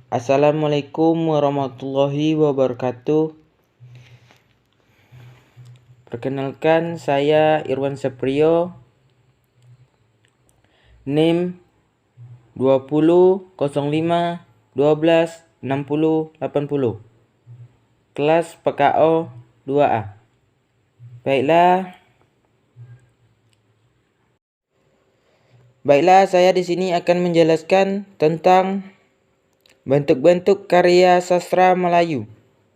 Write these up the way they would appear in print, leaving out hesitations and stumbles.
Assalamualaikum warahmatullahi wabarakatuh. Perkenalkan, saya Irwan Seprio, NIM 20 05 12 60 80, kelas PKO 2A. Baiklah, saya di sini akan menjelaskan tentang bentuk-bentuk karya sastra Melayu.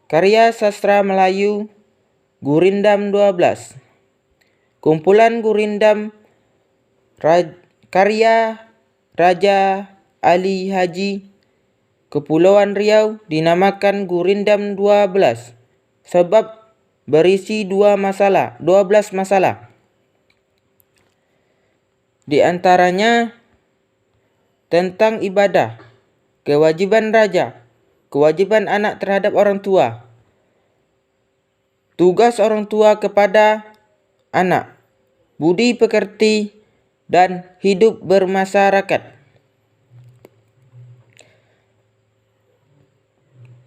Karya sastra Melayu Gurindam 12. Kumpulan Gurindam karya Raja Ali Haji Kepulauan Riau dinamakan Gurindam 12 sebab berisi 12 masalah. Di antaranya tentang ibadah, kewajiban raja, kewajiban anak terhadap orang tua, tugas orang tua kepada anak, budi pekerti, dan hidup bermasyarakat.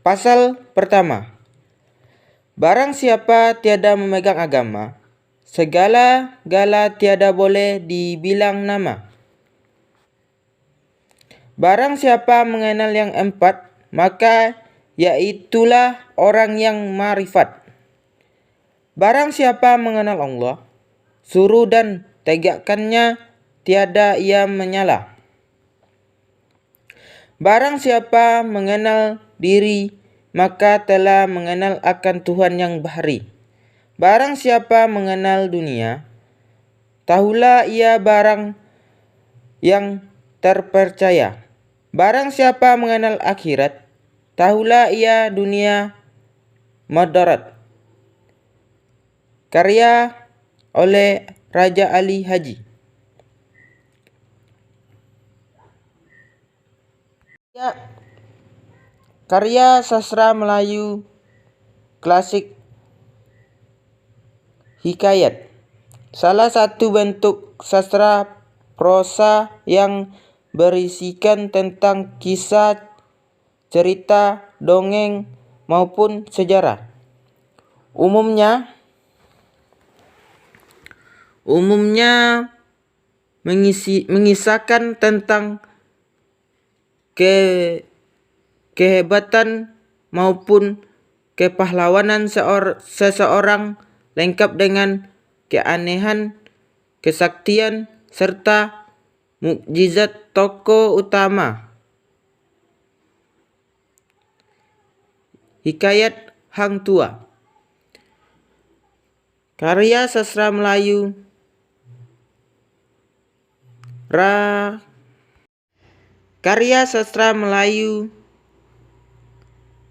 Pasal pertama. Barang siapa tiada memegang agama, segala-gala tiada boleh dibilang nama. Barang siapa mengenal yang empat, maka yaitulah orang yang ma'rifat. Barang siapa mengenal Allah, suruh dan tegakkannya, tiada ia menyala. Barang siapa mengenal diri, maka telah mengenal akan Tuhan yang bahari. Barang siapa mengenal dunia, tahulah ia barang yang terpercaya. Barang siapa mengenal akhirat, tahulah ia dunia madarat. Karya oleh Raja Ali Haji. Karya sastra Melayu klasik hikayat. Salah satu bentuk sastra prosa yang berisikan tentang kisah, cerita, dongeng, maupun sejarah. Umumnya mengisahkan tentang kehebatan maupun kepahlawanan seseorang, lengkap dengan keanehan, kesaktian, serta mukjizat tokoh utama. Hikayat Hang Tua. Karya sastra Melayu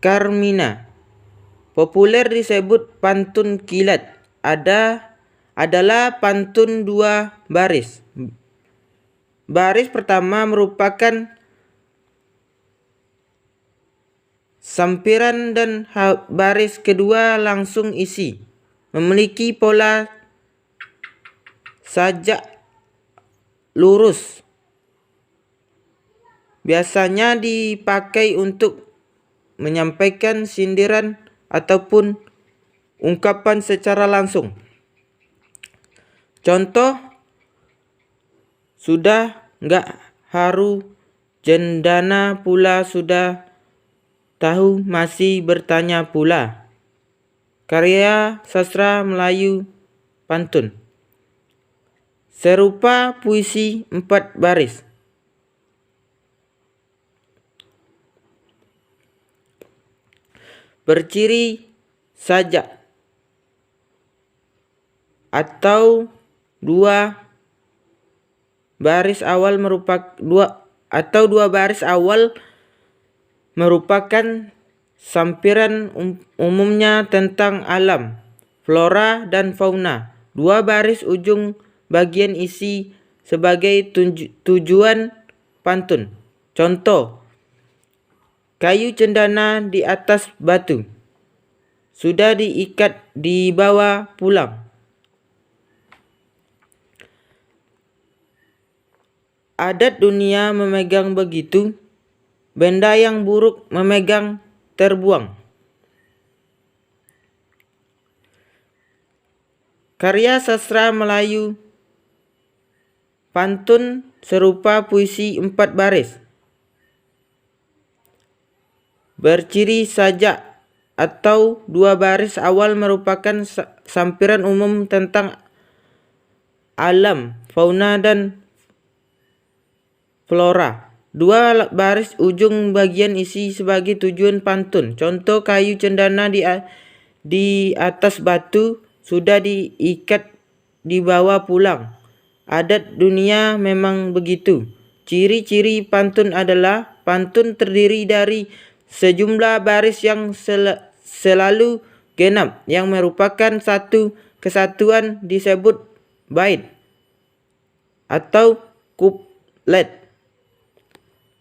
Carmina, populer disebut pantun kilat, adalah pantun dua baris. Baris pertama merupakan sampiran dan baris kedua langsung isi. Memiliki pola sajak lurus. Biasanya dipakai untuk menyampaikan sindiran ataupun ungkapan secara langsung. Contoh, sudah nggak haru jendana pula, sudah tahu masih bertanya pula. Karya sastra Melayu pantun. Serupa puisi 4 baris. Berciri sajak atau dua baris awal merupakan sampiran umumnya tentang alam, flora dan fauna. Dua baris ujung bagian isi sebagai tujuan pantun. Contoh, kayu cendana di atas batu, sudah diikat dibawa pulang. Adat dunia memegang begitu, Benda yang buruk memegang terbuang. Karya sastra Melayu pantun serupa puisi 4 baris. Berciri sajak atau 2 baris awal merupakan sampiran umum tentang alam, fauna, dan flora. 2 baris ujung bagian isi sebagai tujuan pantun. Contoh, kayu cendana di atas batu sudah diikat dibawa pulang. Adat dunia memang begitu. Ciri-ciri pantun adalah pantun terdiri dari sejumlah baris yang selalu genap, yang merupakan satu kesatuan disebut bait atau kuplet.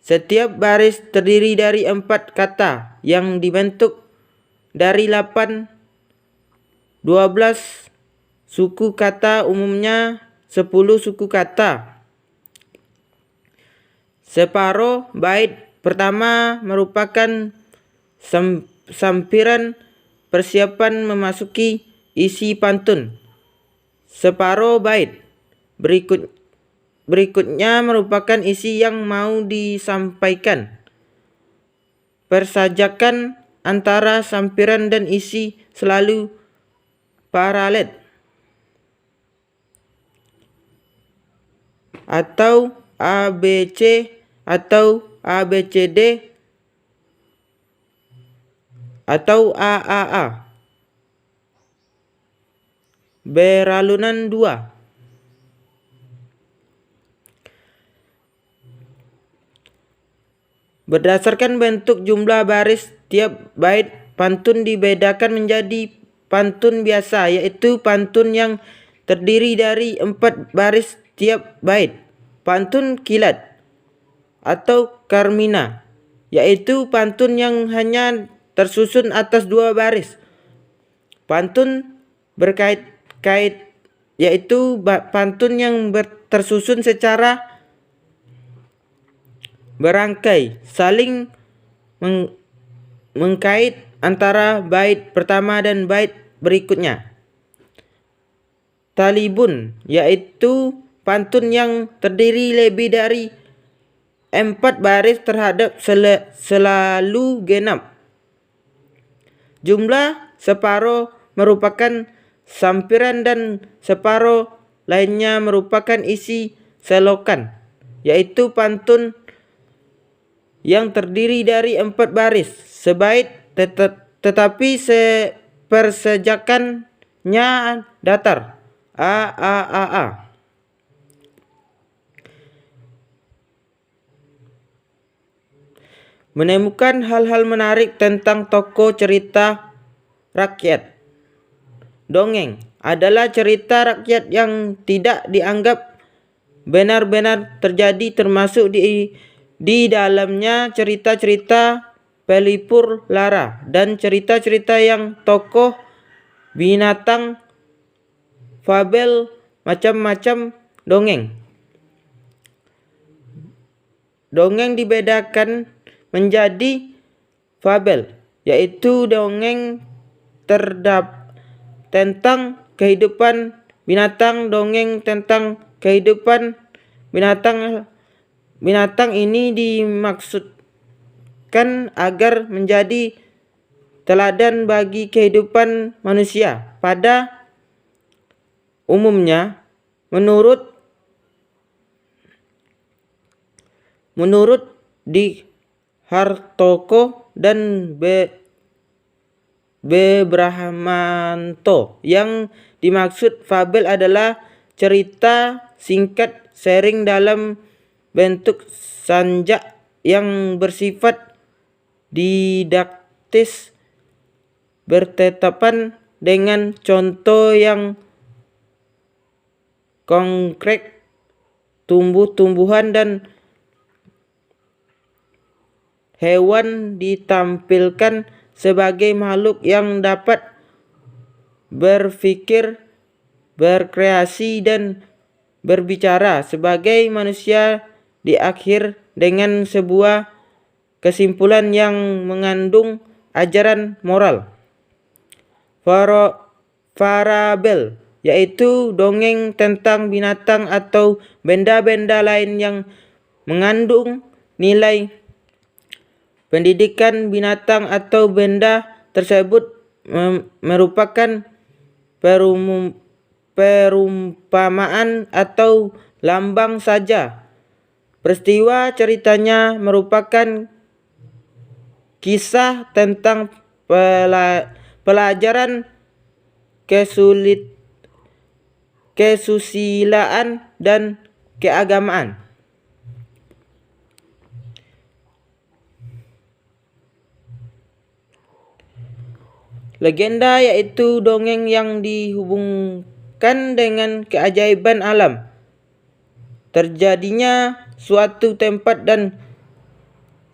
Setiap baris terdiri dari 4 kata yang dibentuk dari 12 suku kata, umumnya 10 suku kata. Separuh bait pertama merupakan sampiran persiapan memasuki isi pantun. Separuh bait berikutnya merupakan isi yang mau disampaikan. Persajakan antara sampiran dan isi selalu paralel atau ABC atau ABCD atau AAA. Beralunan 2. Berdasarkan bentuk jumlah baris tiap bait pantun dibedakan menjadi pantun biasa, yaitu pantun yang terdiri dari 4 baris tiap bait. Pantun kilat atau karmina, yaitu pantun yang hanya tersusun atas 2 baris. Pantun berkait-kait, yaitu pantun yang tersusun secara berangkai, saling mengkait antara bait pertama dan bait berikutnya. Talibun, yaitu pantun yang terdiri lebih dari 4 baris terhadap selalu genap. Jumlah separuh merupakan sampiran dan separuh lainnya merupakan isi selokan, yaitu pantun yang terdiri dari 4 baris sebait tetapi persejakannya datar. A. Menemukan hal-hal menarik tentang tokoh cerita rakyat. Dongeng adalah cerita rakyat yang tidak dianggap benar-benar terjadi, termasuk di dalamnya cerita-cerita pelipur lara dan cerita-cerita yang tokoh binatang, fabel, macam-macam dongeng. Dongeng dibedakan menjadi fabel, yaitu dongeng tentang kehidupan binatang. Dongeng tentang kehidupan binatang ini dimaksudkan agar menjadi teladan bagi kehidupan manusia. Pada umumnya, menurut Di Hartoko dan Brahmanto, yang dimaksud fabel adalah cerita singkat sharing dalam bentuk sanjak yang bersifat didaktis, bertetapan dengan contoh yang konkret, tumbuh-tumbuhan dan hewan ditampilkan sebagai makhluk yang dapat berpikir, berkreasi, dan berbicara sebagai manusia. Di akhir dengan sebuah kesimpulan yang mengandung ajaran moral. Farabel, yaitu dongeng tentang binatang atau benda-benda lain yang mengandung nilai pendidikan. Binatang atau benda tersebut merupakan perumpamaan atau lambang saja. Peristiwa ceritanya merupakan kisah tentang pelajaran kesusilaan dan keagamaan. Legenda yaitu dongeng yang dihubungkan dengan keajaiban alam, terjadinya suatu tempat dan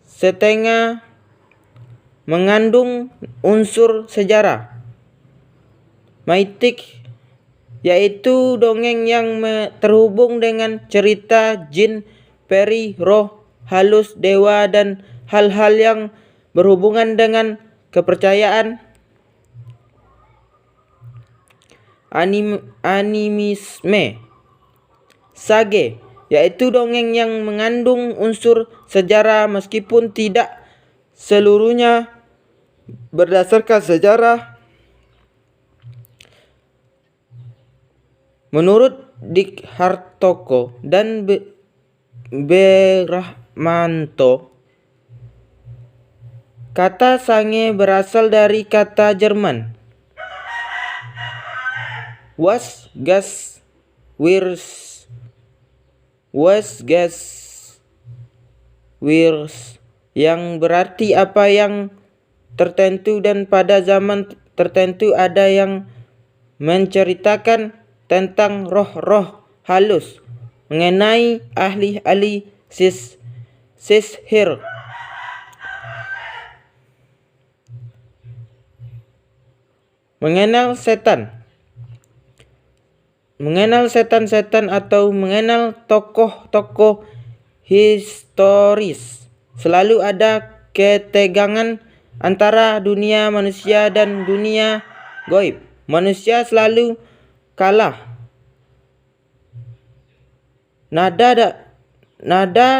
setengah mengandung unsur sejarah. Mitik yaitu dongeng yang terhubung dengan cerita jin, peri, roh halus, dewa, dan hal-hal yang berhubungan dengan kepercayaan. Animisme. Sage yaitu dongeng yang mengandung unsur sejarah meskipun tidak seluruhnya berdasarkan sejarah. Menurut Dik Hartoko dan Berahmanto, kata sange berasal dari kata Jerman was yang berarti apa yang tertentu, dan pada zaman tertentu ada yang menceritakan tentang roh-roh halus, mengenai ahli-ahli sihir. Mengenal setan-setan atau mengenal tokoh-tokoh historis. Selalu ada ketegangan antara dunia manusia dan dunia gaib. Manusia selalu kalah. Nada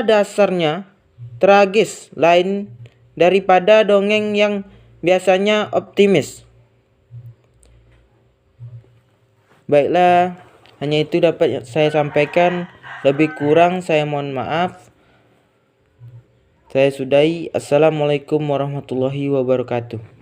dasarnya tragis, lain daripada dongeng yang biasanya optimis. Baiklah, hanya itu dapat saya sampaikan. Lebih kurang saya mohon maaf. Saya sudahi. Assalamualaikum warahmatullahi wabarakatuh.